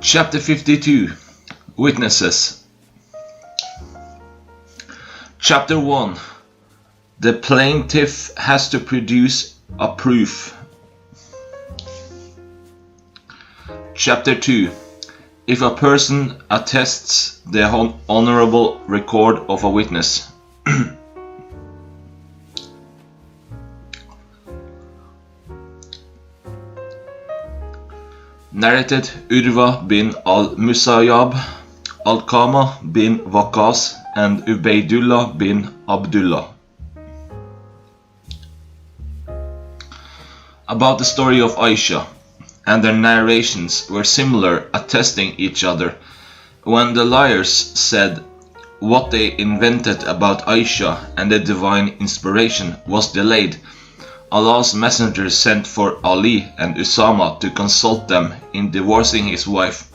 Chapter 52. Witnesses. Chapter 1. The plaintiff has to produce a proof. Chapter 2. If a person attests the honorable record of a witness. Narrated Urwa bin al-Musayyab, Alqama bin Waqas, and Ubaydullah bin Abdullah. About the story of Aisha, and their narrations were similar, attesting each other. When the liars said what they invented about Aisha and the divine inspiration was delayed, Allah's messenger sent for Ali and Usama to consult them in divorcing his wife,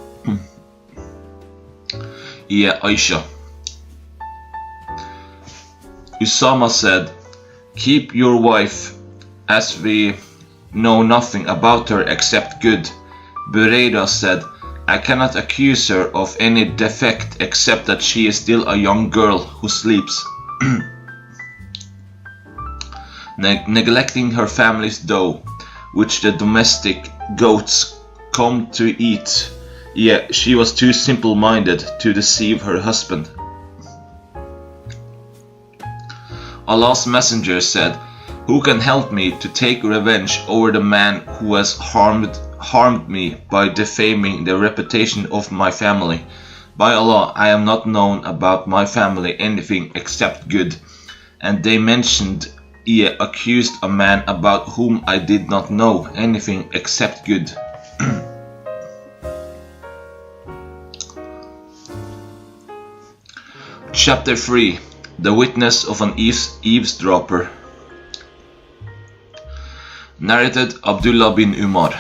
Aisha. Usama said, "Keep your wife, as we know nothing about her except good." Burayda said, "I cannot accuse her of any defect except that she is still a young girl who sleeps." Neglecting her family's dough, which the domestic goats come to eat. She was too simple-minded to deceive her husband. Allah's messenger said, "Who can help me to take revenge over the man who has harmed me by defaming the reputation of my family? By Allah, I am not known about my family anything except good." And they mentioned accused a man about whom I did not know anything except good. Chapter 3. The witness of an eavesdropper. Narrated Abdullah bin Umar.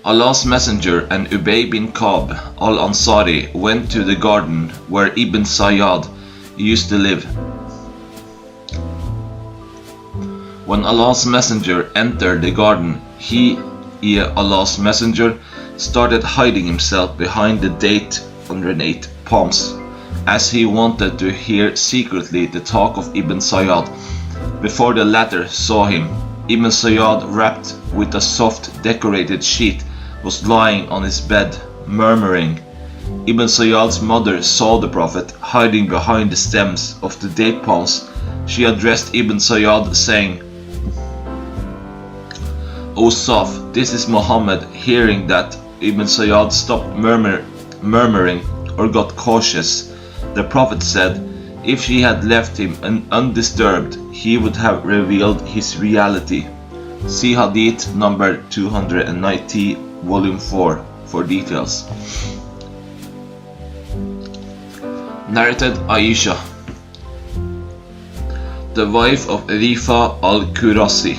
Allah's messenger and Ubay bin Ka'b al-Ansari went to the garden where Ibn Sayyad used to live. When Allah's messenger entered the garden, Allah's messenger, started hiding himself behind the date 108 palms, as he wanted to hear secretly the talk of Ibn Sayyad. Before the latter saw him, Ibn Sayyad, wrapped with a soft decorated sheet, was lying on his bed, murmuring. Ibn Sayyad's mother saw the Prophet hiding behind the stems of the date palms. She addressed Ibn Sayyad, saying, "O Saf, this is Muhammad." Hearing that, Ibn Sayyad stopped murmuring or got cautious. The Prophet said, if she had left him undisturbed, he would have revealed his reality. See Hadith number 290, volume 4 for details. Narrated Aisha, the wife of Rifa al-Qurasi,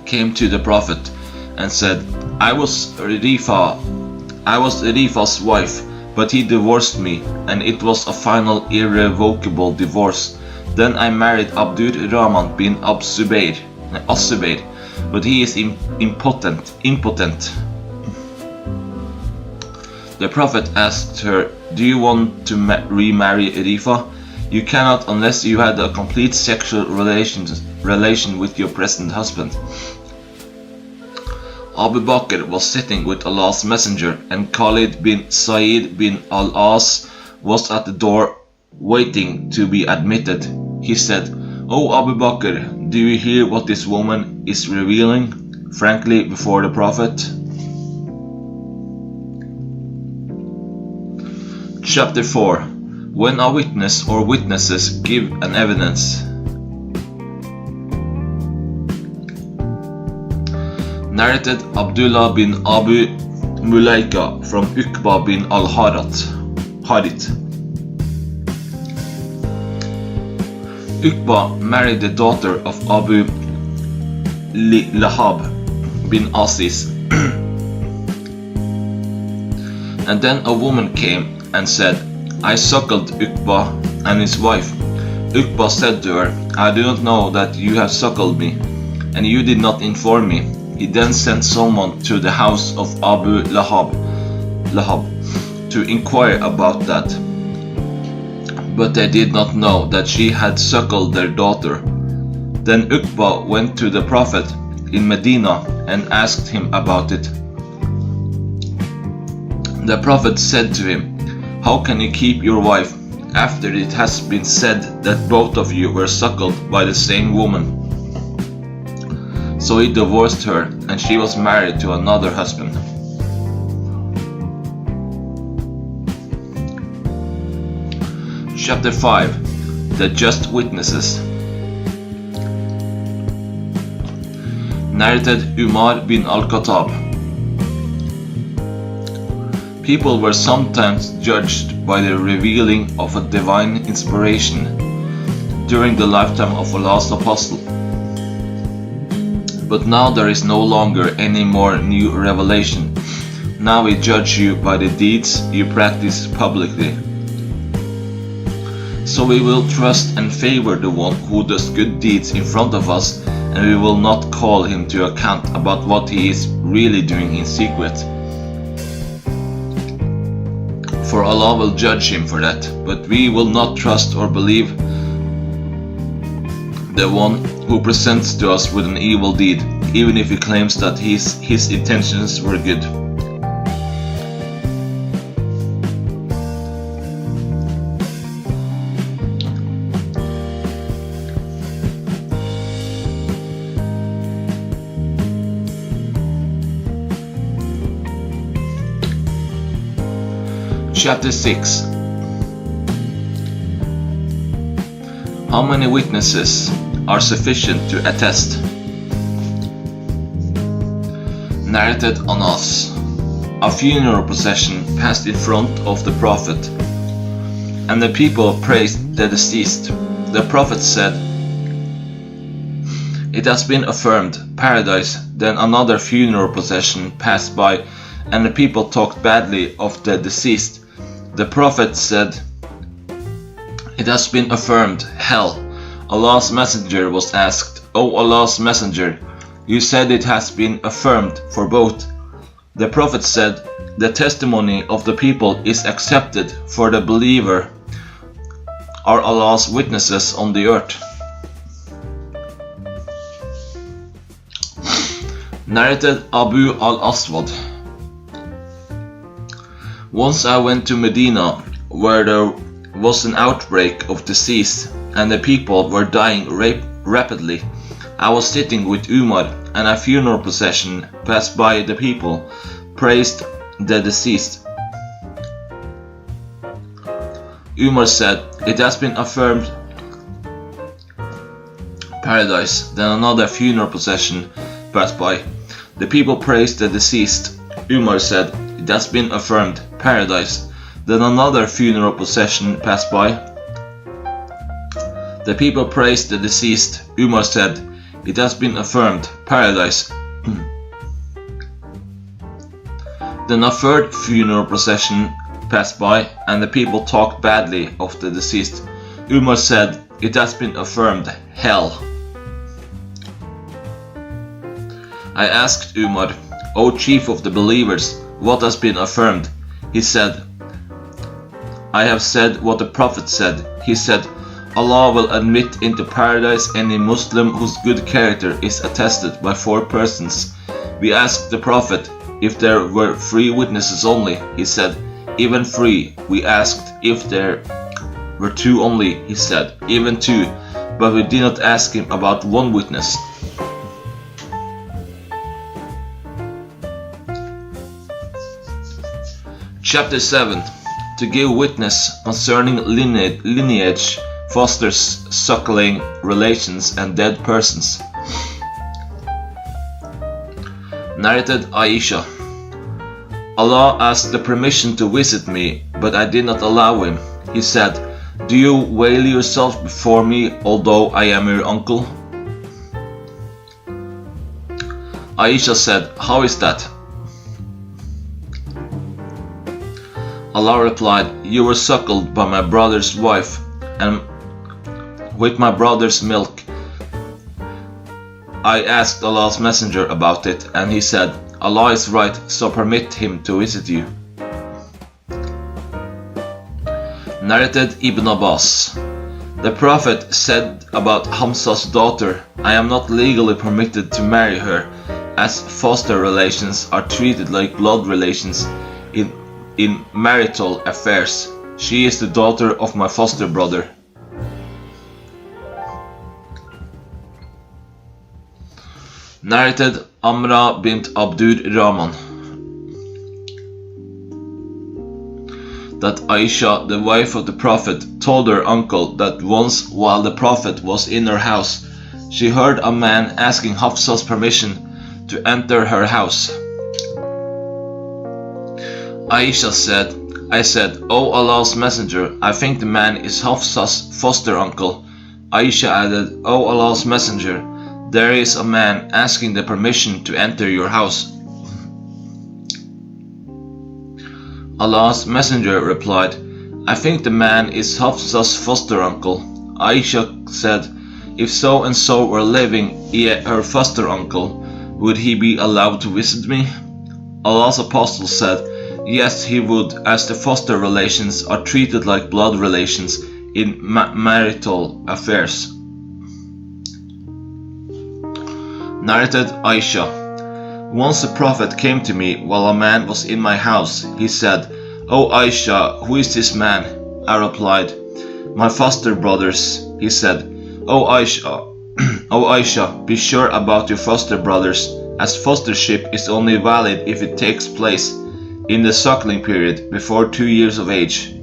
came to the Prophet and said, I was Rifa's wife, but he divorced me, and it was a final irrevocable divorce. Then I married Abdur Rahman bin As-Zubayr, but he is impotent. The Prophet asked her, "Do you want to remarry Rifa? You cannot unless you had a complete sexual relation with your present husband." Abu Bakr was sitting with Allah's messenger, and Khalid bin Sa'id bin al-As was at the door waiting to be admitted. He said, "O Abu Bakr, do you hear what this woman is revealing frankly before the Prophet?" Chapter 4. When a witness or witnesses give an evidence. Narrated Abdullah bin Abu Mulaika from Uqba bin al-Harith. Uqba married the daughter of Abu Lahab bin Asis. And then a woman came and said, I suckled Uqba and his wife. Uqba said to her, I do not know that you have suckled me. and you did not inform me." He then sent someone to the house of Abu Lahab to inquire about that. But they did not know that she had suckled their daughter. Then Uqba went to the Prophet in Medina and asked him about it. The Prophet said to him, "How can you keep your wife after it has been said that both of you were suckled by the same woman?" So he divorced her, and she was married to another husband. Chapter 5. The Just Witnesses. Narrated Umar bin al-Khattab. People were sometimes judged by the revealing of a divine inspiration during the lifetime of Allah's apostle. But now there is no longer any more new revelation. Now we judge you by the deeds you practice publicly. So we will trust and favor the one who does good deeds in front of us, and we will not call him to account about what he is really doing in secret. For Allah will judge him for that, but we will not trust or believe the one who presents to us with an evil deed, even if he claims that his intentions were good. Chapter 6. How many witnesses are sufficient to attest? Narrated Anas. A funeral procession passed in front of the Prophet, and the people praised the deceased. The Prophet said, "It has been affirmed, paradise." Then another funeral procession passed by, and the people talked badly of the deceased. The Prophet said, "It has been affirmed, hell." Allah's Messenger was asked, "O Allah's Messenger, you said it has been affirmed for both." The Prophet said, "The testimony of the people is accepted, for the believer are Allah's witnesses on the earth." Narrated Abu al-Aswad. Once I went to Medina, where there was an outbreak of disease, and the people were dying rapidly. I was sitting with Umar, and a funeral procession passed by. The people praised the deceased. Umar said, "It has been affirmed, paradise." Then another funeral procession passed by. The people praised the deceased. Umar said, "It has been affirmed, paradise." Then another funeral procession passed by. The people praised the deceased. Umar said, "It has been affirmed, paradise." Then a third funeral procession passed by, and the people talked badly of the deceased. Umar said, "It has been affirmed, hell." I asked Umar, "O chief of the believers, what has been affirmed?" He said, "I have said what the Prophet said." He said, "Allah will admit into paradise any Muslim whose good character is attested by 4 persons. We asked the Prophet if there were 3 witnesses only. He said, "Even 3. We asked if there were 2 only. He said, "Even 2. But we did not ask him about 1 witness." Chapter 7. To give witness concerning lineage, fosters, suckling, relations, and dead persons. Narrated Aisha. Allah asked the permission to visit me, but I did not allow him. He said, "Do you veil yourself before me, although I am your uncle?" Aisha said, "How is that?" Allah replied, "You were suckled by my brother's wife, and with my brother's milk, I asked Allah's Messenger about it, and he said, Allah is right, so permit him to visit you. Narrated Ibn Abbas. The Prophet said about Hamza's daughter, I am not legally permitted to marry her, as foster relations are treated like blood relations in marital affairs. She is the daughter of my foster brother. Narrated Amra bint Abdur Rahman. That Aisha, the wife of the Prophet, told her uncle that once while the Prophet was in her house, she heard a man asking Hafsa's permission to enter her house. Aisha said, I said, O Allah's Messenger, I think the man is Hafsa's foster uncle. Aisha added, O Allah's Messenger, there is a man asking the permission to enter your house. Allah's Messenger replied, I think the man is Hafsa's foster uncle. Aisha said, if so and so were living, yet her foster uncle, would he be allowed to visit me? Allah's Apostle said, yes, he would, as the foster relations are treated like blood relations in marital affairs. Narrated Aisha. Once the Prophet came to me while a man was in my house. He said, O Aisha, who is this man? I replied, my foster brothers. He said, O Aisha, be sure about your foster brothers, as fostership is only valid if it takes place in the suckling period before 2 years of age.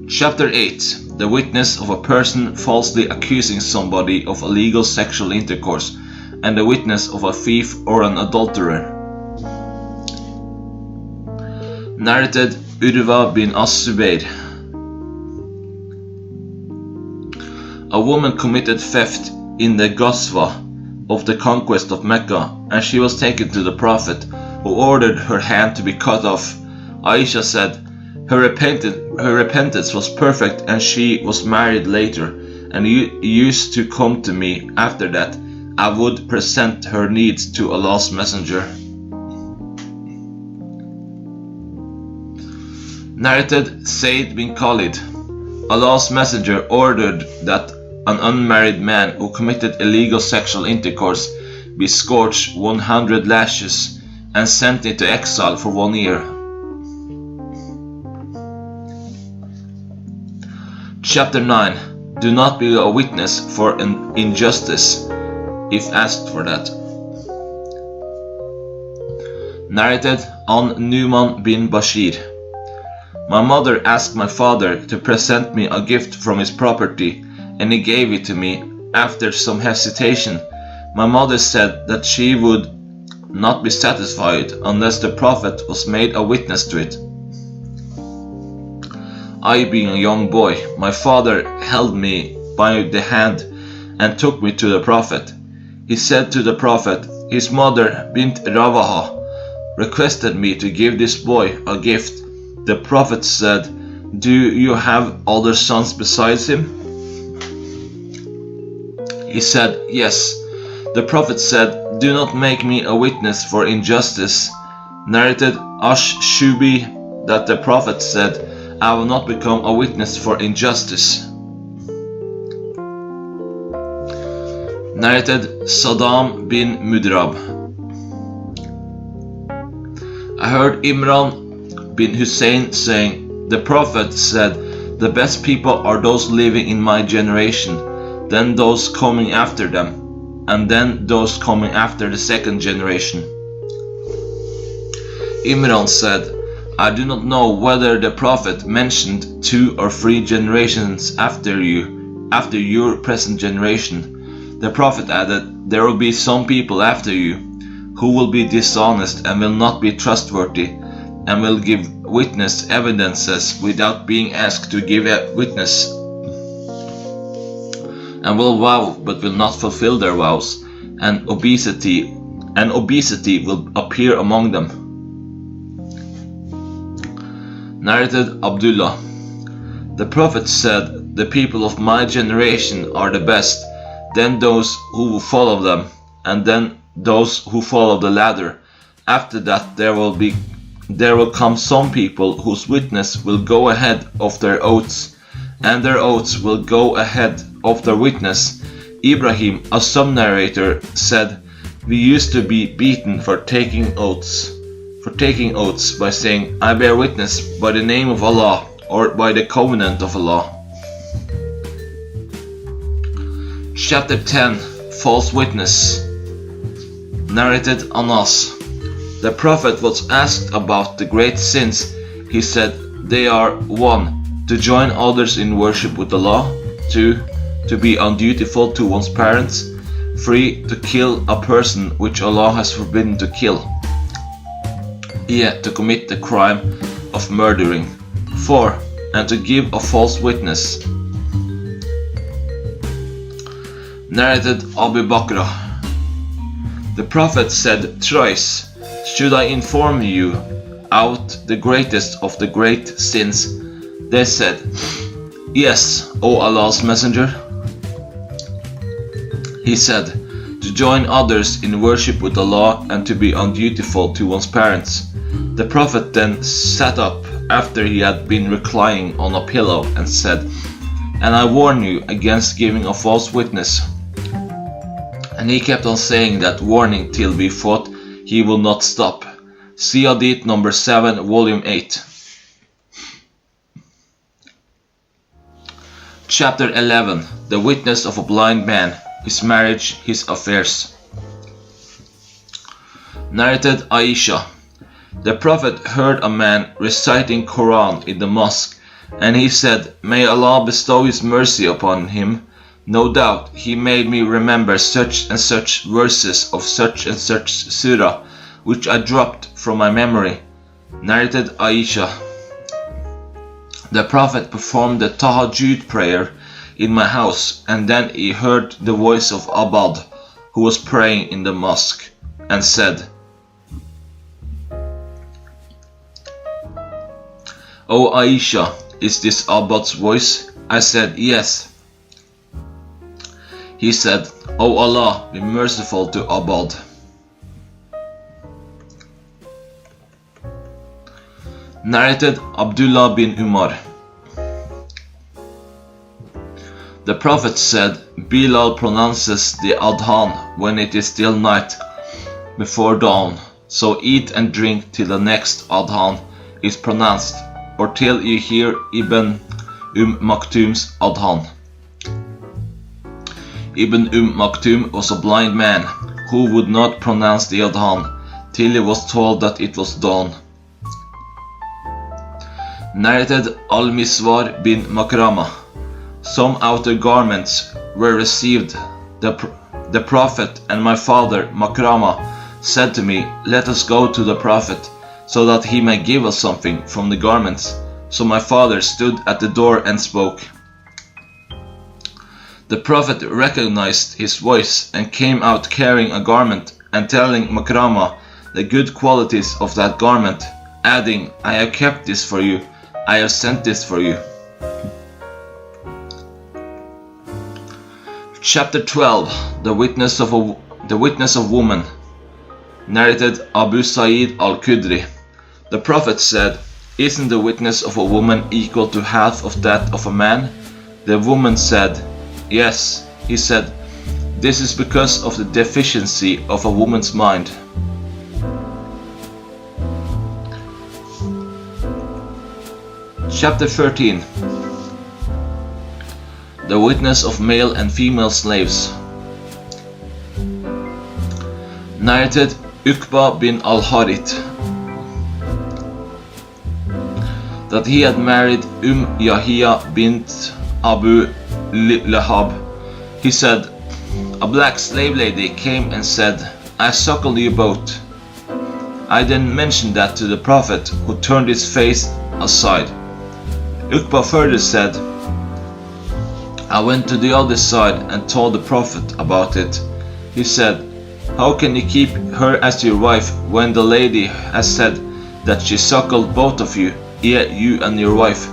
Chapter 8. The witness of a person falsely accusing somebody of illegal sexual intercourse, and the witness of a thief or an adulterer. Narrated Urwa bin As-Subayr. A woman committed theft in the Ghazwa of the conquest of Mecca, and she was taken to the Prophet, who ordered her hand to be cut off. Aisha said, her repentance was perfect, and she was married later, and used to come to me after that. I would present her needs to Allah's Messenger. Narrated Sayyid bin Khalid. Allah's Messenger ordered that an unmarried man who committed illegal sexual intercourse be scourged 100 lashes and sent into exile for 1 year. Chapter 9. Do not be a witness for an injustice if asked for that. Narrated An Numan bin Bashir. My mother asked my father to present me a gift from his property, and he gave it to me. After some hesitation, my mother said that she would not be satisfied unless the Prophet was made a witness to it. I, being a young boy, my father held me by the hand and took me to the Prophet. He said to the Prophet, his mother, Bint Rawaha, requested me to give this boy a gift. The Prophet said, do you have other sons besides him? He said, yes. The Prophet said, do not make me a witness for injustice. Narrated Ash-Shubi that the Prophet said, I will not become a witness for injustice. Narrated Saddam bin Mudrab. I heard Imran bin Hussein saying, the Prophet said, the best people are those living in my generation, then those coming after them, and then those coming after the second generation. Imran said, I do not know whether the Prophet mentioned 2 or 3 generations after your present generation. The Prophet added, there will be some people after you who will be dishonest and will not be trustworthy, and will give witness evidences without being asked to give a witness, and will vow but will not fulfill their vows, and obesity will appear among them. Narrated Abdullah. The Prophet said, the people of my generation are the best, then those who follow them, and then those who follow the ladder. After that there will come some people whose witness will go ahead of their oaths, and their oaths will go ahead of their witness. Ibrahim, a sub-narrator, said, "We used to be beaten for taking oaths by saying, 'I bear witness by the name of Allah,' or by the covenant of Allah." Chapter 10. False Witness. Narrated Anas. The Prophet was asked about the great sins. He said, they are 1. To join others in worship with Allah. 2. To be undutiful to one's parents. 3. To kill a person which Allah has forbidden to kill. Yet to commit the crime of murdering. 4. And to give a false witness. Narrated Abu Bakr. The Prophet said thrice, "Should I inform you out the greatest of the great sins?" They said, "Yes, O Allah's Messenger." He said, "To join others in worship with Allah and to be undutiful to one's parents." The Prophet then sat up after he had been reclining on a pillow and said, "And I warn you against giving a false witness." And he kept on saying that warning till we thought he will not stop. See Hadith number 7, volume 8. Chapter 11. The Witness of a Blind Man, His Marriage, His Affairs. Narrated Aisha. The Prophet heard a man reciting Quran in the mosque, and he said, "May Allah bestow His mercy upon him. No doubt he made me remember such and such verses of such and such surah, which I dropped from my memory." Narrated Aisha. The Prophet performed the Tahajjud prayer in my house, and then he heard the voice of Abad, who was praying in the mosque, and said, "O Aisha, is this Abad's voice?" I said, "Yes." He said, "O Allah, be merciful to Abad." Narrated Abdullah bin Umar. The Prophet said, "Bilal pronounces the Adhan when it is still night, before dawn, so eat and drink till the next Adhan is pronounced, or till you hear Ibn Maktum's Adhan." Ibn Maktum was a blind man who would not pronounce the Adhan till he was told that it was dawn. Narrated Al-Miswar bin Makrama. Some outer garments were received. The Prophet and my father Makrama said to me, "Let us go to the Prophet, so that he may give us something from the garments." So my father stood at the door and spoke. The Prophet recognized his voice and came out carrying a garment and telling Makrama the good qualities of that garment, adding, "I have kept this for you, I have sent this for you." Chapter 12. The Witness of Woman. Narrated Abu Sa'id al-Khudri. The Prophet said, "Isn't the witness of a woman equal to half of that of a man?" The woman said, "Yes." He said, "This is because of the deficiency of a woman's mind." Chapter 13. The Witness of Male and Female Slaves. Narrated Uqba bin al-Harith, that he had married Yahya bint Abu Lahab. He said, "A black slave lady came and said, 'I suckle you both.' I then mentioned that to the Prophet, who turned his face aside." Uqba further said, "I went to the other side and told the Prophet about it. He said, 'How can you keep her as your wife when the lady has said that she suckled both of you, yet you and your wife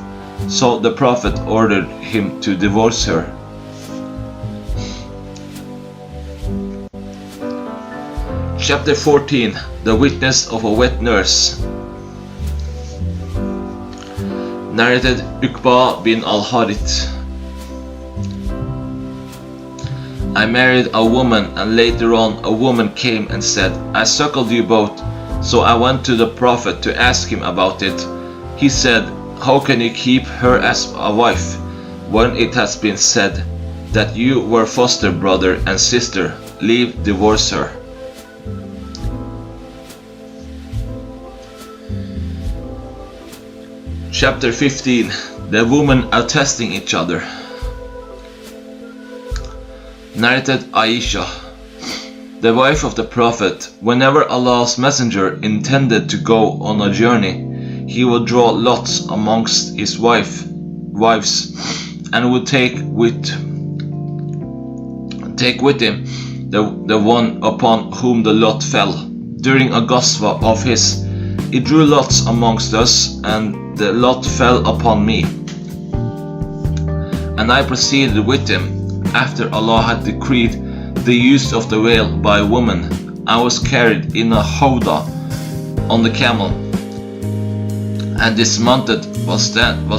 So the prophet ordered him to divorce her. Chapter 14. The Witness of a Wet Nurse. Narrated Uqba bin al-Harith. I married a woman, and later on a woman came and said, I suckled you both. So I went to the prophet to ask him about it. He said, how can you keep her as a wife, when it has been said that you were foster brother and sister? Leave, divorce her. Chapter 15. The women attesting each other. Narrated Aisha. The wife of the Prophet, whenever Allah's Messenger intended to go on a journey, he would draw lots amongst his wives, and would take with him the one upon whom the lot fell. During a ghazwa of his, he drew lots amongst us, and the lot fell upon me. And I proceeded with him. After Allah had decreed the use of the veil by women, I was carried in a howdah on the camel, and dismounted was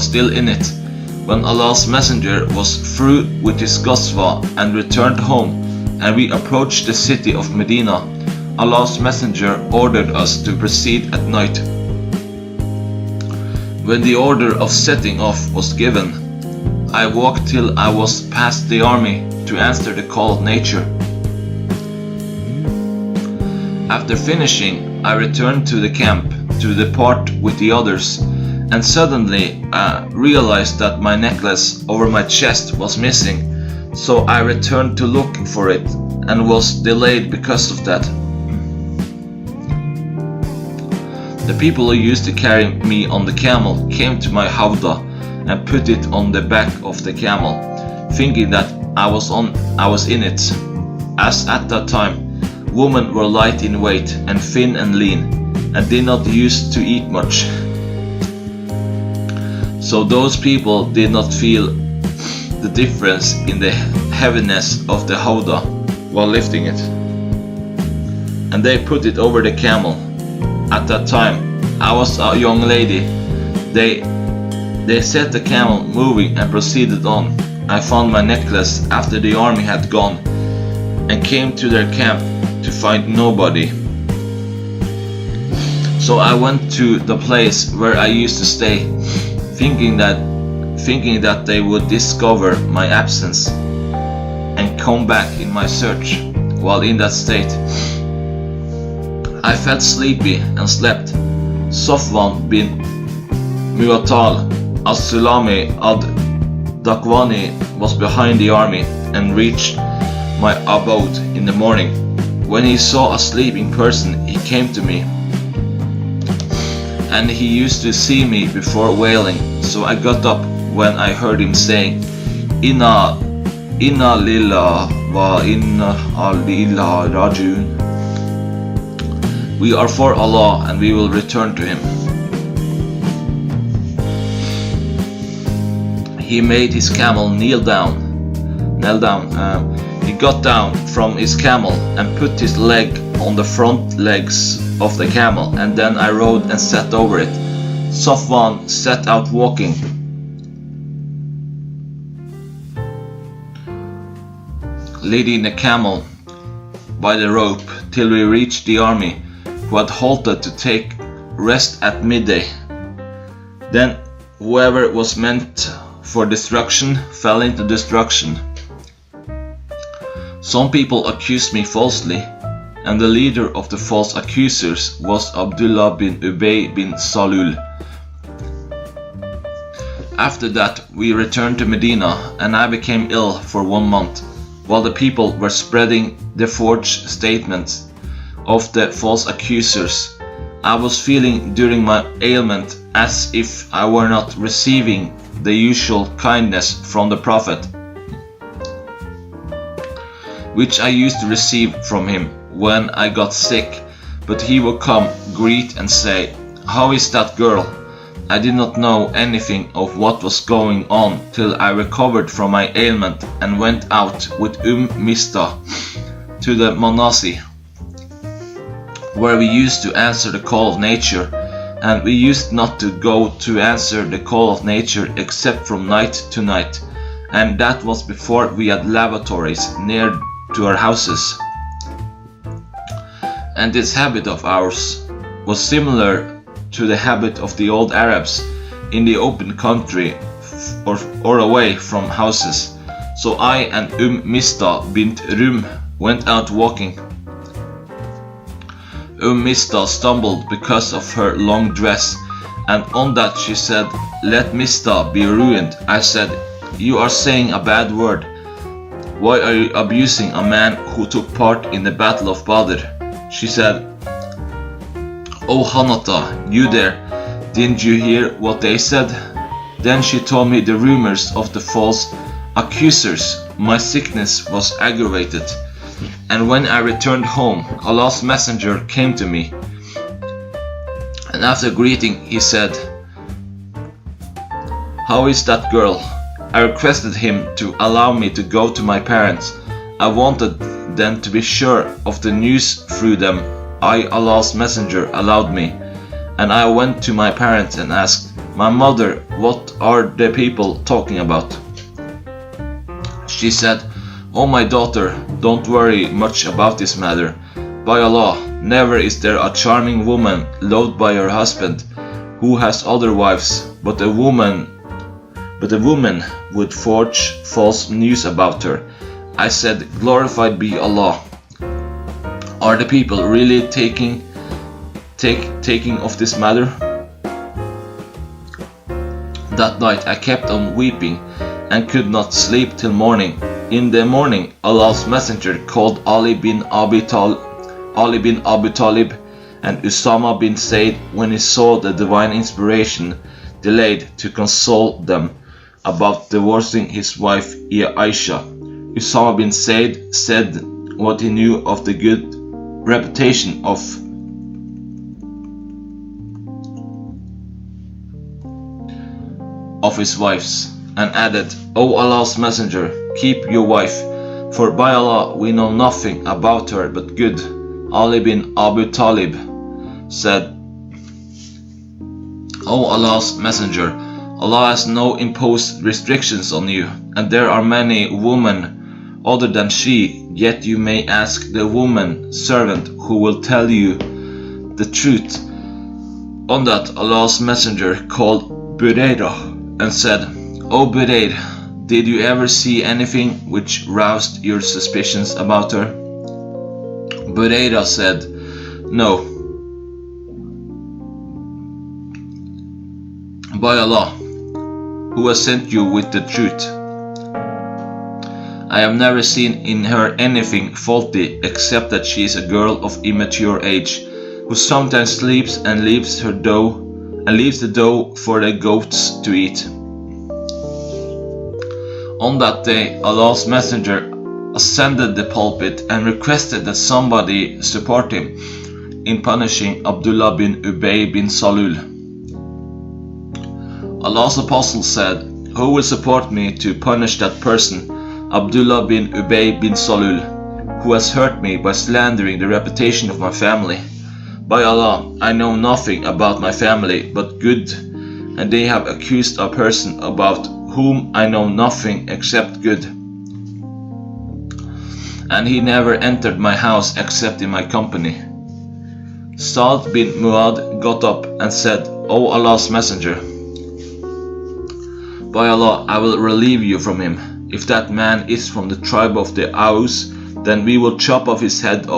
still in it. When Allah's Messenger was through with his ghazwa and returned home, and we approached the city of Medina, Allah's Messenger ordered us to proceed at night. When the order of setting off was given, I walked till I was past the army to answer the call of nature. After finishing, I returned to the camp to depart with the others, and suddenly I realized that my necklace over my chest was missing, so I returned to look for it and was delayed because of that. The people who used to carry me on the camel came to my howdah and put it on the back of the camel, thinking that I was in it, as at that time women were light in weight and thin and lean, and did not used to eat much. So those people did not feel the difference in the heaviness of the howdah while lifting it, and they put it over the camel. At that time I was a young lady. They set the camel moving and proceeded on. I found my necklace after the army had gone, and came to their camp to find nobody. So I went to the place where I used to stay, thinking that they would discover my absence and come back in my search. While in that state, I felt sleepy and slept. Safwan bin Mu'attal as-Sulami ad-Dakwani was behind the army and reached my abode in the morning. When he saw a sleeping person, he came to me, and he used to see me before wailing. So I got up when I heard him saying, Inna lillahi wa inna ilaihi raji'un. We are for Allah and we will return to Him. He made his camel kneel down. He got down from his camel and put his leg on the front legs of the camel, and then I rode and sat over it. Safwan set out walking. Leading the camel by the rope till we reached the army, who had halted to take rest at midday. Then whoever was meant for destruction fell into destruction. Some people accused me falsely, and the leader of the false accusers was Abdullah bin Ubay bin Salul. After that we returned to Medina, and I became ill for 1 month, while the people were spreading the forged statements of the false accusers. I was feeling during my ailment as if I were not receiving the usual kindness from the Prophet, which I used to receive from him when I got sick, but he would come, greet and say, "How is that girl?" I did not know anything of what was going on till I recovered from my ailment and went out with Mista to the Manasi, where we used to answer the call of nature, and we used not to go to answer the call of nature except from night to night, and that was before we had lavatories near to our houses. And this habit of ours was similar to the habit of the old Arabs in the open country or away from houses. So I and Mista bint Rum went out walking. Mista stumbled because of her long dress, and on that she said, "Let Mista be ruined." I said, "You are saying a bad word. Why are you abusing a man who took part in the Battle of Badr?" She said, "Oh Hanata, you there, didn't you hear what they said?" Then she told me the rumors of the false accusers. My sickness was aggravated, and when I returned home, Allah's messenger came to me, and after greeting he said, "How is that girl?" I requested him to allow me to go to my parents. I wanted them to be sure of the news through them. Allah's messenger, allowed me, and I went to my parents and asked, "My mother, what are the people talking about?" She said, "Oh my daughter, don't worry much about this matter. By Allah, never is there a charming woman loved by her husband who has other wives, but a woman would forge false news about her." I said, "Glorified be Allah. Are the people really taking of this matter?" That night I kept on weeping and could not sleep till morning. In the morning, Allah's messenger called Ali bin Abi Talib and Usama bin Zayd when he saw the divine inspiration delayed to console them about divorcing his wife Aisha. Usama bin Zayd said what he knew of the good reputation of his wives, and added, "O Allah's messenger, keep your wife, for by Allah we know nothing about her but good." Ali bin Abu Talib said, "O Allah's messenger, Allah has no imposed restrictions on you, and there are many women other than she, yet you may ask the woman servant who will tell you the truth." On that, Allah's messenger called Burayda and said, "O Burayda, did you ever see anything which roused your suspicions about her?" Burayda said, "No. By Allah, who has sent you with the truth, I have never seen in her anything faulty except that she is a girl of immature age, who sometimes sleeps and leaves the dough for the goats to eat." On that day, Allah's messenger ascended the pulpit and requested that somebody support him in punishing Abdullah bin Ubay bin Salul. Allah's apostle said, "Who will support me to punish that person, Abdullah bin Ubay bin Salul, who has hurt me by slandering the reputation of my family? By Allah, I know nothing about my family but good, and they have accused a person about whom I know nothing except good. And he never entered my house except in my company." Sa'd bin Mu'adh got up and said, "O Allah's messenger, by Allah, I will relieve you from him. If that man is from the tribe of the Aus, then we will chop his head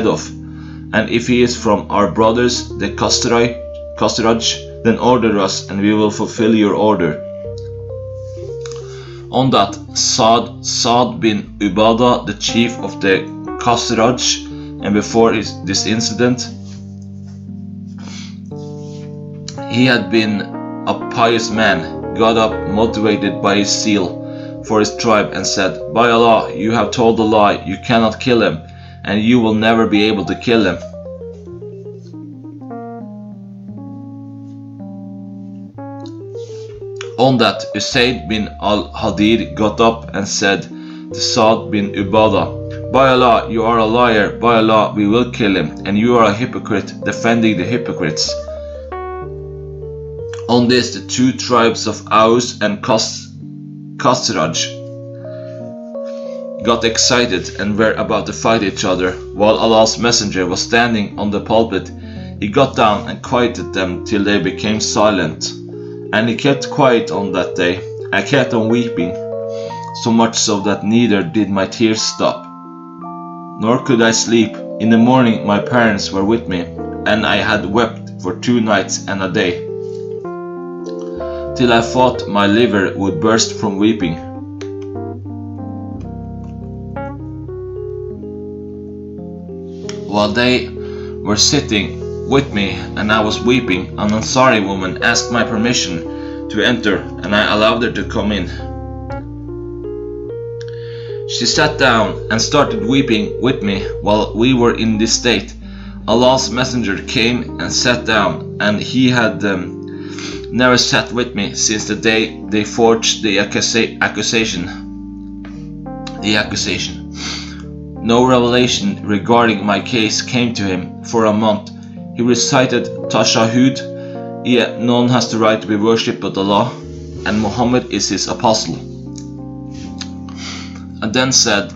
off. And if he is from our brothers, the Khazraj, then order us and we will fulfill your order." On that, Sa'd bin Ubadah, the chief of the Khazraj, and before this incident, he had been a pious man, got up motivated by his zeal for his tribe and said, "By Allah, you have told a lie, you cannot kill him, and you will never be able to kill him." On that, Usaid bin al-Hadir got up and said to Sa'd bin Ubadah, "By Allah, you are a liar. By Allah, we will kill him, and you are a hypocrite, defending the hypocrites." On this, the two tribes of Aus and Khazraj got excited and were about to fight each other. While Allah's messenger was standing on the pulpit, he got down and quieted them till they became silent. And he kept quiet on that day. I kept on weeping, so much so that neither did my tears stop, nor could I sleep. In the morning my parents were with me, and I had wept for 2 nights and a day, till I thought my liver would burst from weeping. While they were sitting with me and I was weeping, an Ansari woman asked my permission to enter, and I allowed her to come in. She sat down and started weeping with me. While we were in this state, Allah's messenger came and sat down, and he had never sat with me since the day they forged the accusation. No revelation regarding my case came to him for a month. He recited Tashahhud, yet none has the right to be worshipped but Allah, and Muhammad is his apostle. And then said,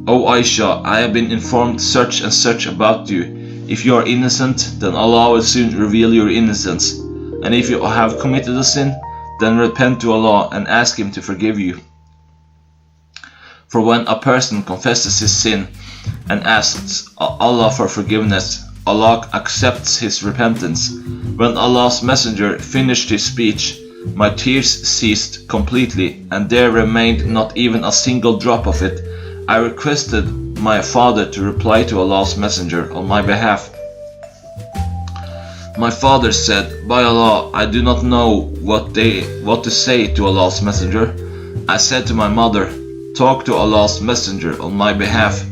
"O Aisha, I have been informed such and such about you. If you are innocent, then Allah will soon reveal your innocence. And if you have committed a sin, then repent to Allah and ask Him to forgive you. For when a person confesses his sin and asks Allah for forgiveness, Allah accepts his repentance." When Allah's messenger finished his speech, my tears ceased completely, and there remained not even a single drop of it. I requested my father to reply to Allah's messenger on my behalf. My father said, "By Allah, I do not know what to say to Allah's messenger." I said to my mother, "Talk to Allah's messenger on my behalf."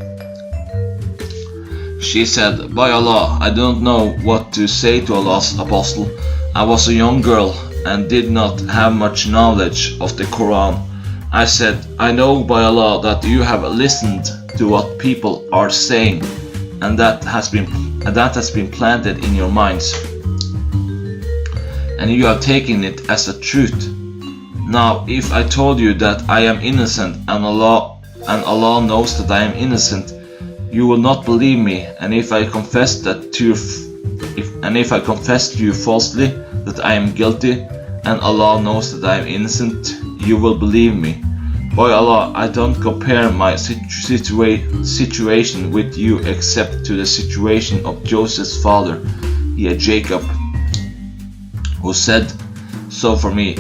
She said, "By Allah, I don't know what to say to Allah's apostle. I was a young girl and did not have much knowledge of the Quran." I said, "I know by Allah that you have listened to what people are saying, and that has been planted in your minds, and you have taken it as a truth. Now, if I told you that I am innocent and Allah knows that I am innocent, you will not believe me, and if I confess to you falsely that I am guilty, and Allah knows that I am innocent, you will believe me. By Allah, I don't compare my situation with you except to the situation of Joseph's father, Jacob, who said, 'So for me,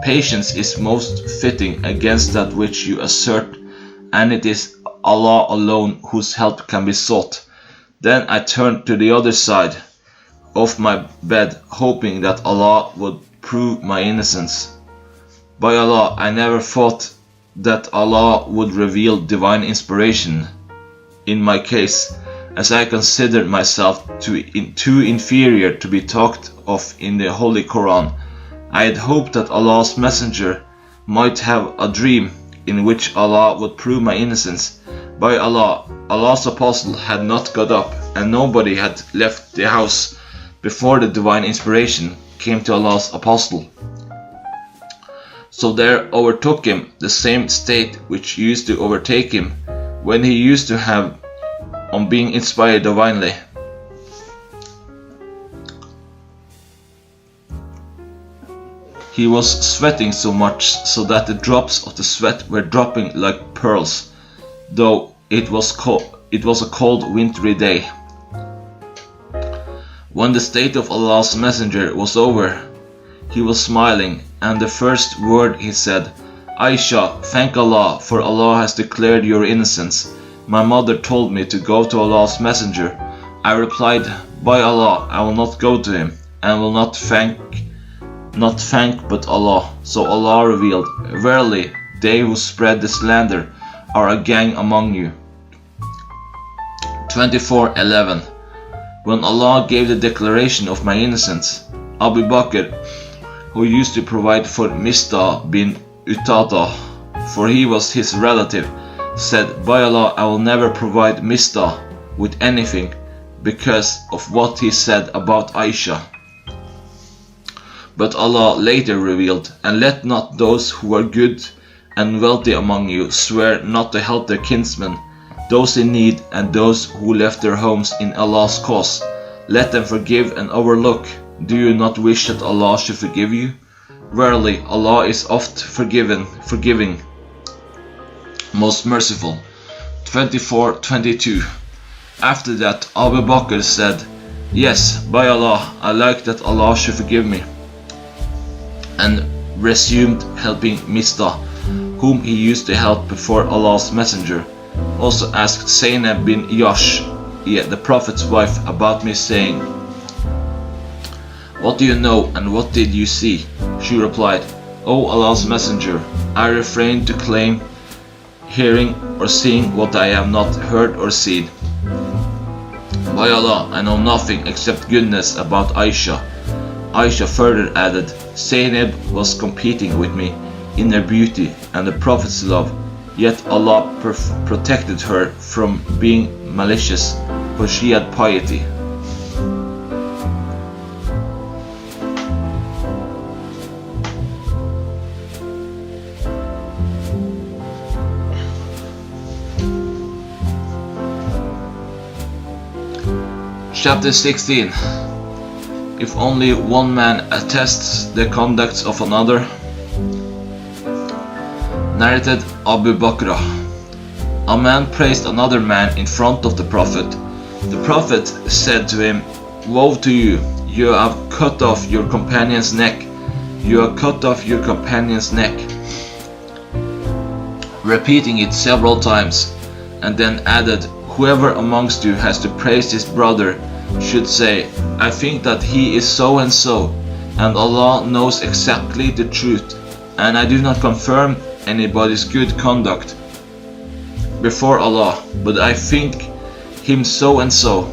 patience is most fitting against that which you assert, and it is Allah alone whose help can be sought.' Then I turned to the other side of my bed, hoping that Allah would prove my innocence. By Allah, I never thought that Allah would reveal divine inspiration in my case, as I considered myself too inferior to be talked of in the Holy Quran. I had hoped that Allah's messenger might have a dream in which Allah would prove my innocence. By Allah, Allah's apostle had not got up, and nobody had left the house before the divine inspiration came to Allah's apostle. So there overtook him the same state which used to overtake him when he used to have on being inspired divinely. He was sweating so much so that the drops of the sweat were dropping like pearls, though it was a cold wintry day. When the state of Allah's messenger was over, he was smiling, and the first word he said, "Aisha, thank Allah, for Allah has declared your innocence. My mother told me to go to Allah's messenger." I replied, "By Allah, I will not go to him, and will not thank but Allah." So Allah revealed, "Verily, they who spread the slander are a gang among you." 24:11. When Allah gave the declaration of my innocence, Abu Bakr who used to provide for Mistah bin Utada, for he was his relative, said, "By Allah, I will never provide Mistah with anything because of what he said about Aisha." But Allah later revealed, "And let not those who are good and wealthy among you swear not to help their kinsmen, those in need and those who left their homes in Allah's cause. Let them forgive and overlook. Do you not wish that Allah should forgive you? Verily, Allah is oft forgiving, most merciful." 24:22. After that, Abu Bakr said, "Yes, by Allah, I like that Allah should forgive me," and resumed helping Mistah, whom he used to help before Allah's messenger. Also asked Zainab bin Yash, the Prophet's wife, about me, saying, "What do you know and what did you see?" She replied, "O Allah's messenger, I refrain to claim hearing or seeing what I have not heard or seen. By Allah, I know nothing except goodness about Aisha." Aisha further added, "Zainab was competing with me in her beauty and the Prophet's love, yet Allah protected her from being malicious, for she had piety." Chapter 16. If only one man attests the conduct of another. Narrated Abu Bakr. A man praised another man in front of the Prophet. The Prophet said to him, "Woe to you, you have cut off your companion's neck. You have cut off your companion's neck," repeating it several times, and then added, "Whoever amongst you has to praise his brother should say, I think that he is so and so, and Allah knows exactly the truth, and I do not confirm anybody's good conduct before Allah, but I think him so and so,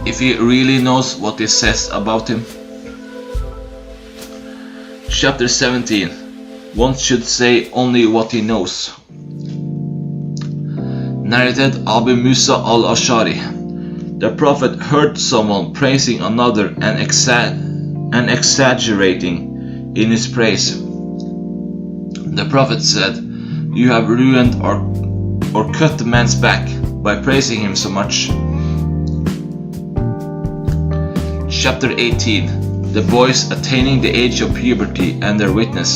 if he really knows what he says about him." Chapter 17. One should say only what he knows. Narrated Abu Musa al-Ashari. The Prophet heard someone praising another and exaggerating in his praise. The Prophet said, "You have ruined or cut the man's back by praising him so much." Chapter 18. The boys attaining the age of puberty and their witness.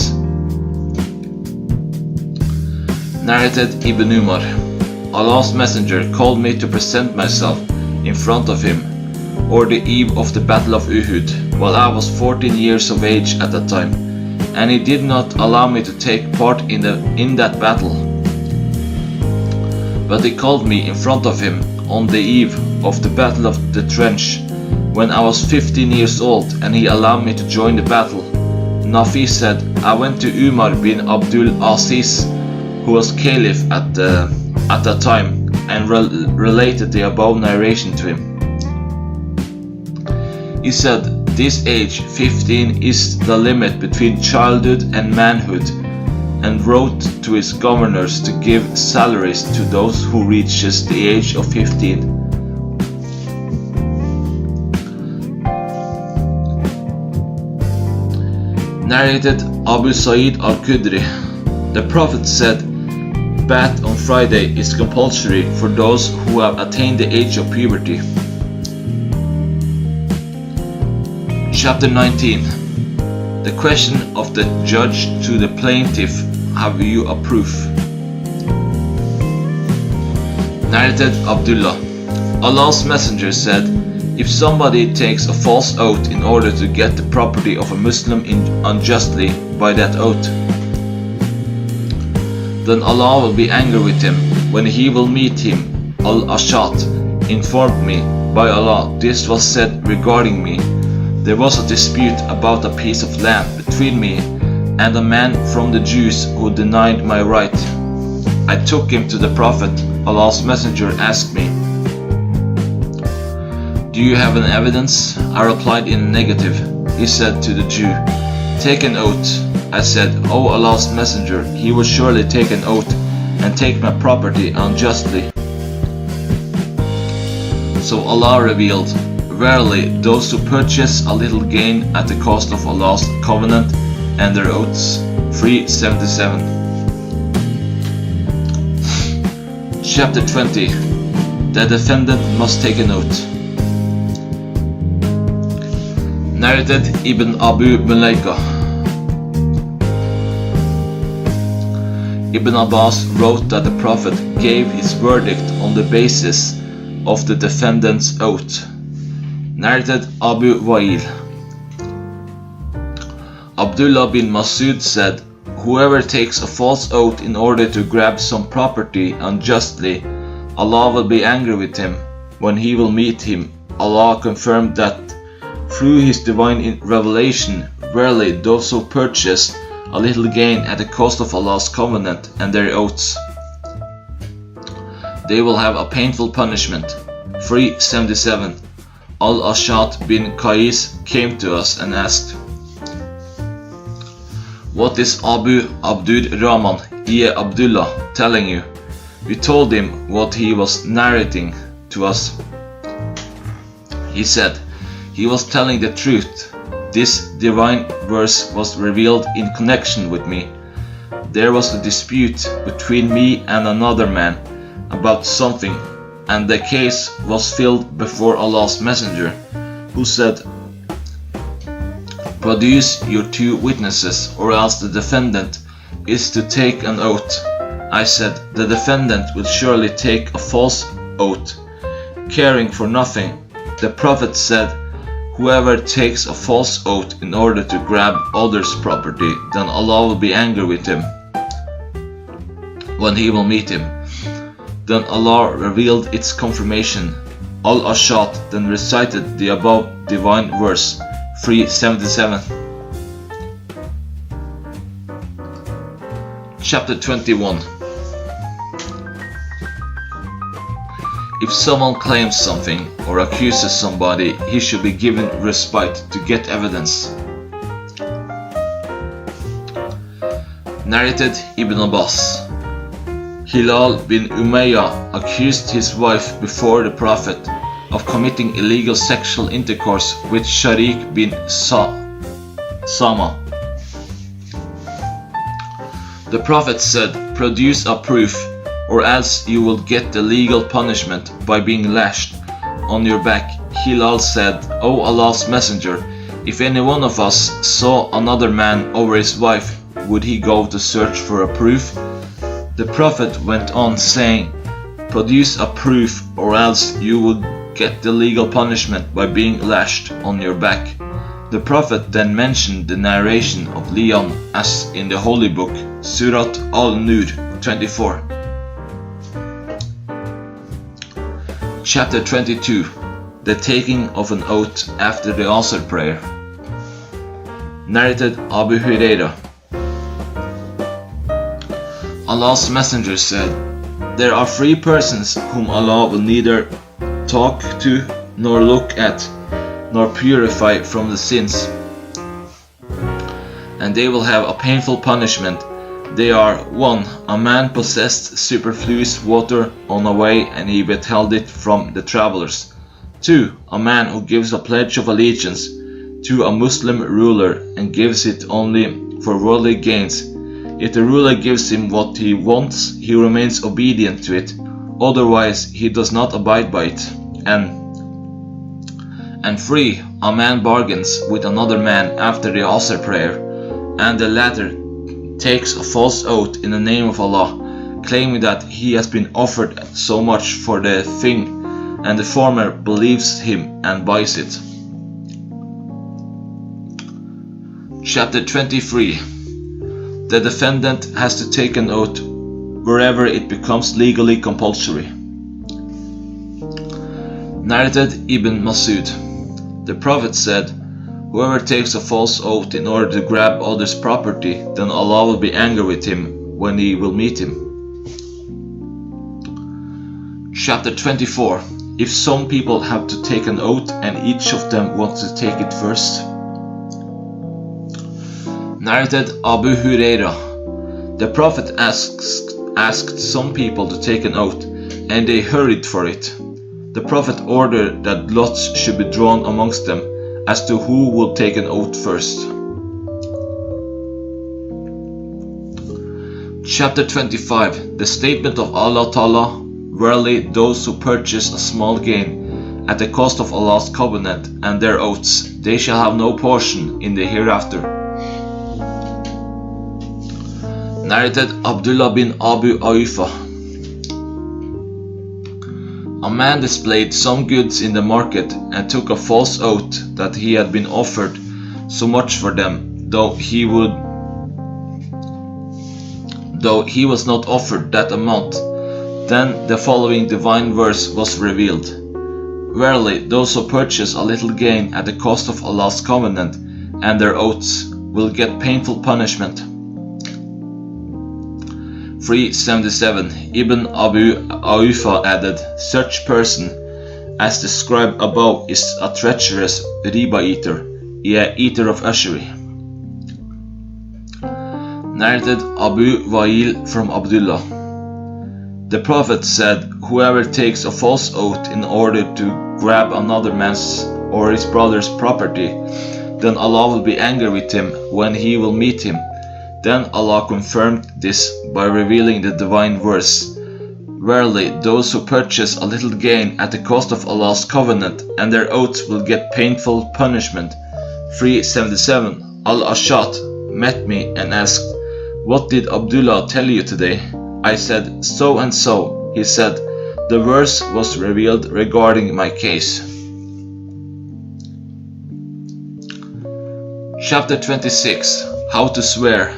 Narrated Ibn Umar. Allah's messenger called me to present myself in front of him, or the eve of the battle of Uhud, while I was 14 years of age at that time, and he did not allow me to take part in that battle. But he called me in front of him on the eve of the battle of the Trench, when I was 15 years old, and he allowed me to join the battle. Nafi said, "I went to Umar bin Abdul Aziz, who was caliph at that time, and related the above narration to him. He said, this age, 15, is the limit between childhood and manhood, and wrote to his governors to give salaries to those who reaches the age of 15. Narrated Abu Sa'id al-Khudri. The Prophet said, bath on Friday is compulsory for those who have attained the age of puberty. Chapter 19. The question of the judge to the plaintiff, have you a proof? Narrated Abdullah. Allah's messenger said, if somebody takes a false oath in order to get the property of a Muslim unjustly by that oath, then Allah will be angry with him when he will meet him. Al-Ashad informed me, by Allah, this was said regarding me. There was a dispute about a piece of land between me and a man from the Jews who denied my right. I took him to the Prophet. Allah's messenger asked me, do you have an evidence? I replied in the negative. he said to the Jew, "Take an oath." I said, "O Allah's Messenger, he will surely take an oath and take my property unjustly." So Allah revealed, "Verily, those who purchase a little gain at the cost of Allah's covenant and their oaths." 377. Chapter 20. The defendant must take an oath. Narrated Ibn Abu Mulaika. Ibn Abbas wrote that the Prophet gave his verdict on the basis of the defendant's oath. Narrated Abu Wa'il. Abdullah bin Masud said, "Whoever takes a false oath in order to grab some property unjustly, Allah will be angry with him. When he will meet him, Allah confirmed that through his divine revelation, verily those who purchase a little gain at the cost of Allah's covenant and their oaths, they will have a painful punishment." 377. Al-Ashad bin Qais came to us and asked, "What is Abu Abdud Rahman, i.e. Abdullah, telling you?" We told him what he was narrating to us. He said, "He was telling the truth. This divine verse was revealed in connection with me. There was a dispute between me and another man about something, and the case was filed before Allah's Messenger, who said, 'Produce your two witnesses, or else the defendant is to take an oath.' I said, 'The defendant will surely take a false oath, caring for nothing.' The Prophet said, 'Whoever takes a false oath in order to grab others' property, then Allah will be angry with him when he will meet him.' Then Allah revealed its confirmation. Al-Ashad then recited the above divine verse. 377. Chapter 21. If someone claims something or accuses somebody, he should be given respite to get evidence. Narrated Ibn Abbas. Hilal bin Umayyah accused his wife before the Prophet of committing illegal sexual intercourse with Sharik bin Sama. The Prophet said, "Produce a proof, or else you will get the legal punishment by being lashed on your back." Hilal said, "O Allah's Messenger, if any one of us saw another man over his wife, would he go to search for a proof?" The Prophet went on saying, "Produce a proof, or else you would get the legal punishment by being lashed on your back." The Prophet then mentioned the narration of Leon as in the Holy Book, Surat Al-Nur 24. Chapter 22. The taking of an oath after the Asr prayer. Narrated Abu Hurairah. Allah's Messenger said, "There are three persons whom Allah will neither talk to, nor look at, nor purify from the sins, and they will have a painful punishment. They are: 1. A man possessed superfluous water on a way and he withheld it from the travelers. 2. A man who gives a pledge of allegiance to a Muslim ruler and gives it only for worldly gains. If the ruler gives him what he wants, he remains obedient to it, otherwise he does not abide by it. And 3. A man bargains with another man after the Asr prayer, and the latter takes a false oath in the name of Allah, claiming that he has been offered so much for the thing, and the former believes him and buys it." Chapter 23. The defendant has to take an oath wherever it becomes legally compulsory. Narrated Ibn Masud. The Prophet said, "Whoever takes a false oath in order to grab others' property, then Allah will be angry with him when he will meet him." Chapter 24. If some people have to take an oath and each of them wants to take it first. Narrated Abu Huraira. The Prophet asked some people to take an oath, and they hurried for it. The Prophet ordered that lots should be drawn amongst them as to who would take an oath first. Chapter 25. The statement of Allah Ta'ala. Verily, those who purchase a small gain at the cost of Allah's covenant and their oaths, they shall have no portion in the hereafter. Narrated Abdullah bin Abu Aufa. A man displayed some goods in the market and took a false oath that he had been offered so much for them, though he was not offered that amount. Then the following divine verse was revealed. Verily, those who purchase a little gain at the cost of Allah's covenant and their oaths will get painful punishment. 377. Ibn Abu Aufa added, such person as described above is a treacherous riba eater, eater of usury. Narrated Abu Wa'il from Abdullah. The Prophet said, whoever takes a false oath in order to grab another man's or his brother's property, then Allah will be angry with him when he will meet him. Then Allah confirmed this by revealing the divine verse. Verily, those who purchase a little gain at the cost of Allah's covenant and their oaths will get painful punishment. 377. Al-Ash'at met me and asked, what did Abdullah tell you today? I said, so and so. He said, the verse was revealed regarding my case. Chapter 26. How to swear.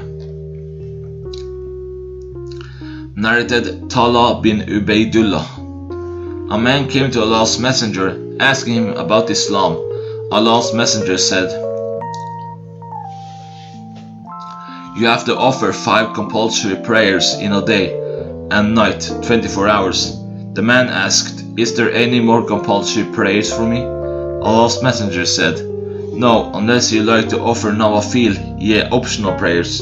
Narrated Talha bin Ubaidullah. A man came to Allah's Messenger asking him about Islam. Allah's Messenger said, you have to offer 5 compulsory prayers in a day and night, 24 hours. The man asked, is there any more compulsory prayers for me? Allah's Messenger said, no, unless you like to offer nawafil, optional prayers.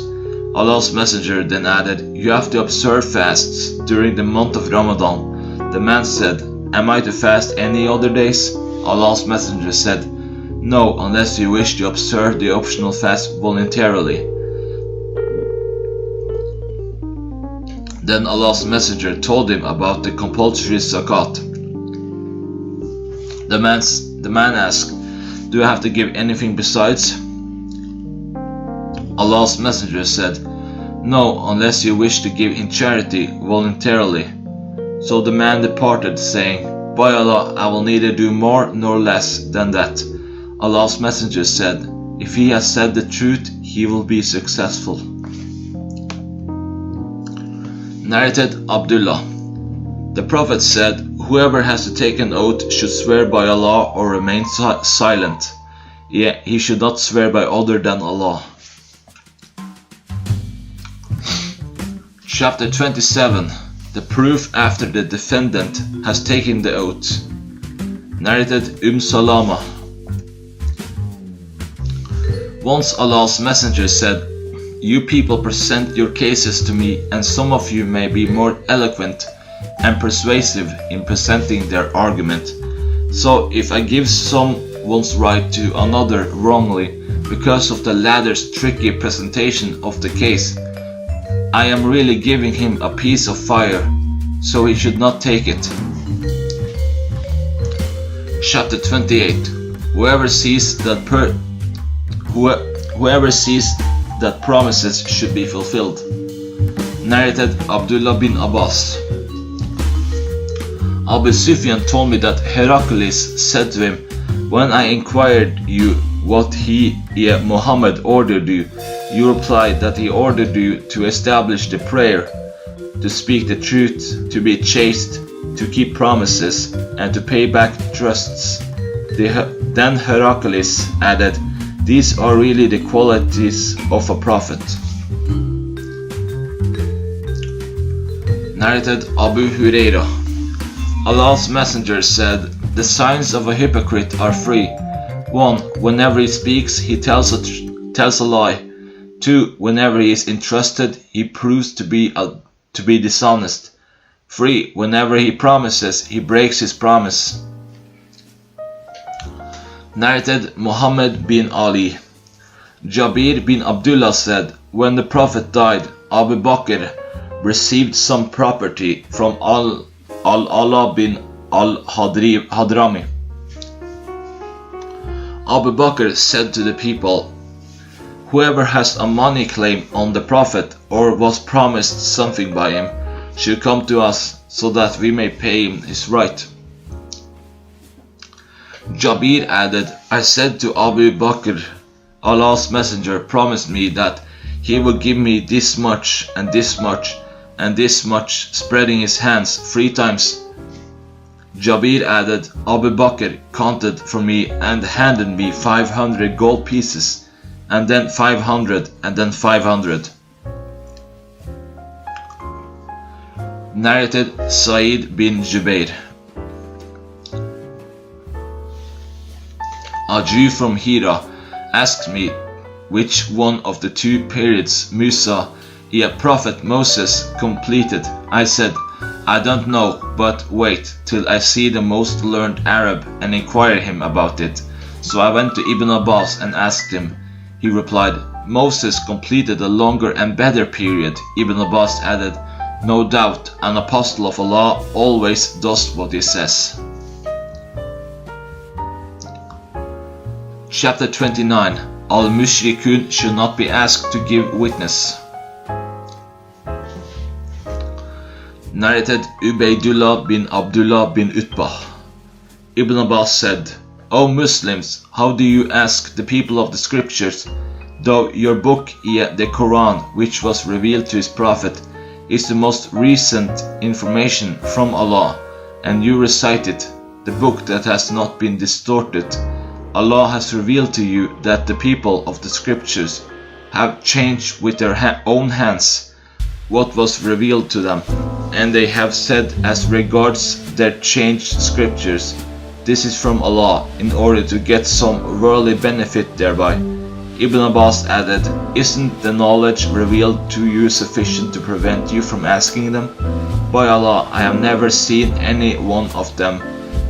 Allah's Messenger then added, you have to observe fasts during the month of Ramadan. The man said, am I to fast any other days? Allah's Messenger said, no, unless you wish to observe the optional fast voluntarily. Then Allah's Messenger told him about the compulsory zakat. The man asked, do I have to give anything besides? Allah's Messenger said, no, unless you wish to give in charity voluntarily. So the man departed, saying, by Allah, I will neither do more nor less than that. Allah's Messenger said, if he has said the truth, he will be successful. Narrated Abdullah. The Prophet said, whoever has to take an oath should swear by Allah or remain silent. He should not swear by other than Allah. Chapter 27. The proof after the defendant has taken the oath. Narrated Salama. Once Allah's Messenger said, you people present your cases to me, and some of you may be more eloquent and persuasive in presenting their argument. So if I give someone's right to another wrongly because of the latter's tricky presentation of the case, I am really giving him a piece of fire, so he should not take it. Chapter 28. Whoever sees that promises should be fulfilled. Narrated Abdullah bin Abbas. Abu Sufyan told me that Heracles said to him, when I inquired you what Muhammad ordered you, you replied that he ordered you to establish the prayer, to speak the truth, to be chaste, to keep promises, and to pay back trusts. Then Heracles added, these are really the qualities of a prophet. Narrated Abu Huraira. Allah's Messenger said, the signs of a hypocrite are 3. 1. Whenever he speaks, he tells a lie. 2. Whenever he is entrusted, he proves to be dishonest. 3. Whenever he promises, he breaks his promise. Narrated Muhammad bin Ali. Jabir bin Abdullah said, when the Prophet died, Abu Bakr received some property from Al-Ala bin Al-Hadrami. Abu Bakr said to the people, whoever has a money claim on the Prophet or was promised something by him should come to us so that we may pay him his right. Jabir added, I said to Abu Bakr, Allah's messenger promised me that he would give me this much and this much and this much, spreading his hands 3 times. Jabir added, Abu Bakr counted for me and handed me 500 gold pieces, and then 500 and then 500. Narrated Sa'id bin Jubair. A Jew from Hira asked me which one of the 2 periods Musa, Prophet Moses, completed. I said, I don't know, but wait till I see the most learned Arab and inquire him about it. So I went to Ibn Abbas and asked him. He replied, Moses completed a longer and better period. Ibn Abbas added, no doubt an apostle of Allah always does what he says. Chapter 29. Al-Mushrikun should not be asked to give witness. Narrated Ubaydullah bin Abdullah bin Utbah. Ibn Abbas said, O Muslims, how do you ask the people of the scriptures, though your book, the Quran, which was revealed to his prophet, is the most recent information from Allah, and you recite it, the book that has not been distorted. Allah has revealed to you that the people of the scriptures have changed with their own hands what was revealed to them, and they have said as regards their changed scriptures, this is from Allah, in order to get some worldly benefit thereby. Ibn Abbas added, isn't the knowledge revealed to you sufficient to prevent you from asking them? By Allah, I have never seen any one of them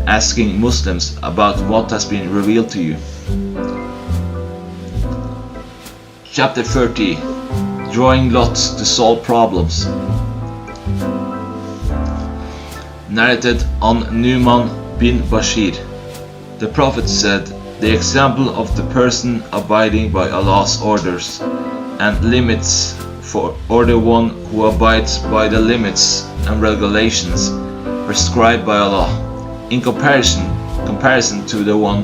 asking Muslims about what has been revealed to you. Chapter 30. Drawing lots to solve problems. Narrated on Nu'man bin Bashir. The Prophet said, the example of the person abiding by Allah's orders and limits or the one who abides by the limits and regulations prescribed by Allah, in comparison to the one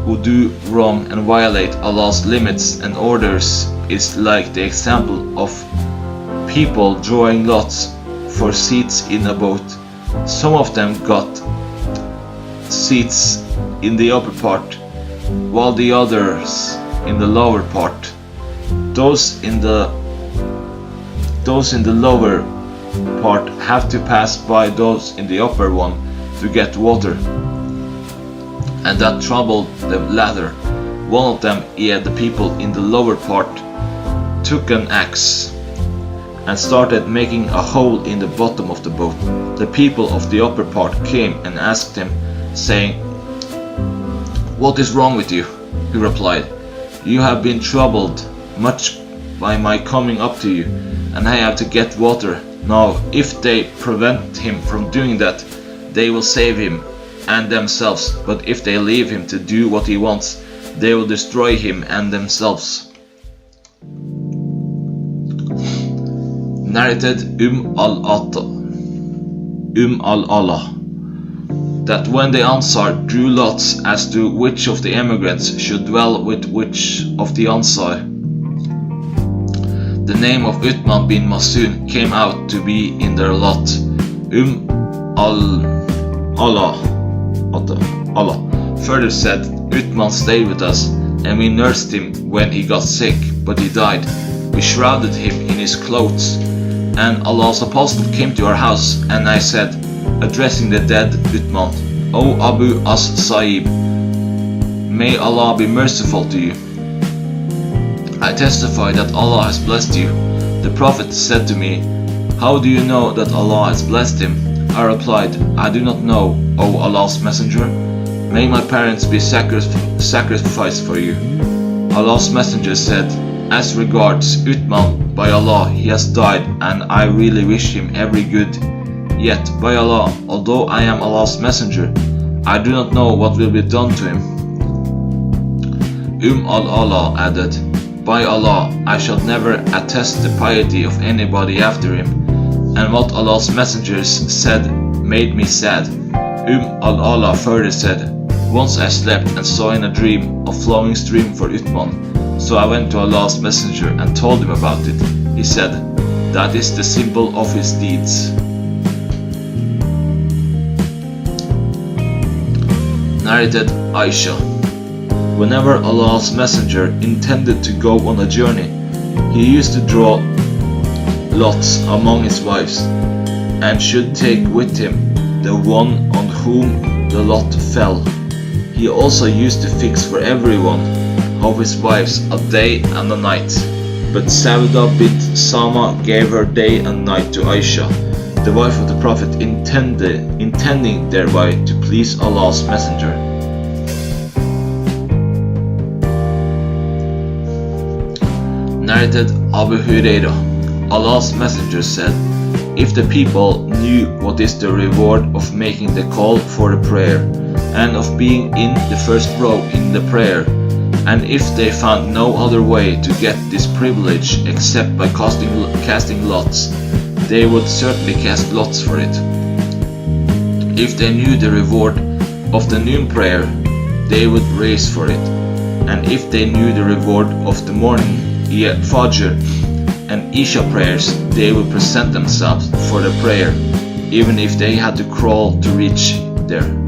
who do wrong and violate Allah's limits and orders, is like the example of people drawing lots for seats in a boat. Some of them got seats in the upper part, while the others in the lower part. Those in the lower part have to pass by those in the upper one to get water, and that troubled the latter. One of them, the people in the lower part, took an axe and started making a hole in the bottom of the boat. The people of the upper part came and asked him, saying, what is wrong with you? He replied, you have been troubled much by my coming up to you, and I have to get water. Now, if they prevent him from doing that, they will save him and themselves, but if they leave him to do what he wants, they will destroy him and themselves. Narrated al-Allah, that when the Ansar drew lots as to which of the emigrants should dwell with which of the Ansar, the name of Uthman bin Mas'ud came out to be in their lot. Allah further said, Uthman stayed with us, and we nursed him when he got sick, but he died. We shrouded him in his clothes, and Allah's apostle came to our house, and I said, addressing the dead Uthman, O Abu As-Sa'ib, may Allah be merciful to you. I testify that Allah has blessed you. The Prophet said to me, How do you know that Allah has blessed him? I replied, I do not know, O Allah's Messenger. May my parents be sacrificed for you. Allah's Messenger said, As regards Uthman, by Allah, he has died, and I really wish him every good. Yet, by Allah, although I am Allah's Messenger, I do not know what will be done to him. Al-Allah added, By Allah, I shall never attest the piety of anybody after him, and what Allah's messengers said made me sad. Al-Allah further said, Once I slept and saw in a dream a flowing stream for Uthman, so I went to Allah's messenger and told him about it. He said, That is the symbol of his deeds. Narrated Aisha. Whenever Allah's messenger intended to go on a journey, he used to draw lots among his wives, and should take with him the one on whom the lot fell. He also used to fix for everyone of his wives a day and a night. But Sauda bint Sama gave her day and night to Aisha, the wife of the Prophet, intending thereby to please Allah's messenger. Narrated Abu Hurairah. Allah's messenger said, If the people knew what is the reward of making the call for the prayer, and of being in the first row in the prayer, and if they found no other way to get this privilege except by casting lots, they would certainly cast lots for it. If they knew the reward of the noon prayer, they would race for it, and if they knew the reward of the morning Fajr and Isha prayers, they would present themselves for the prayer, even if they had to crawl to reach there.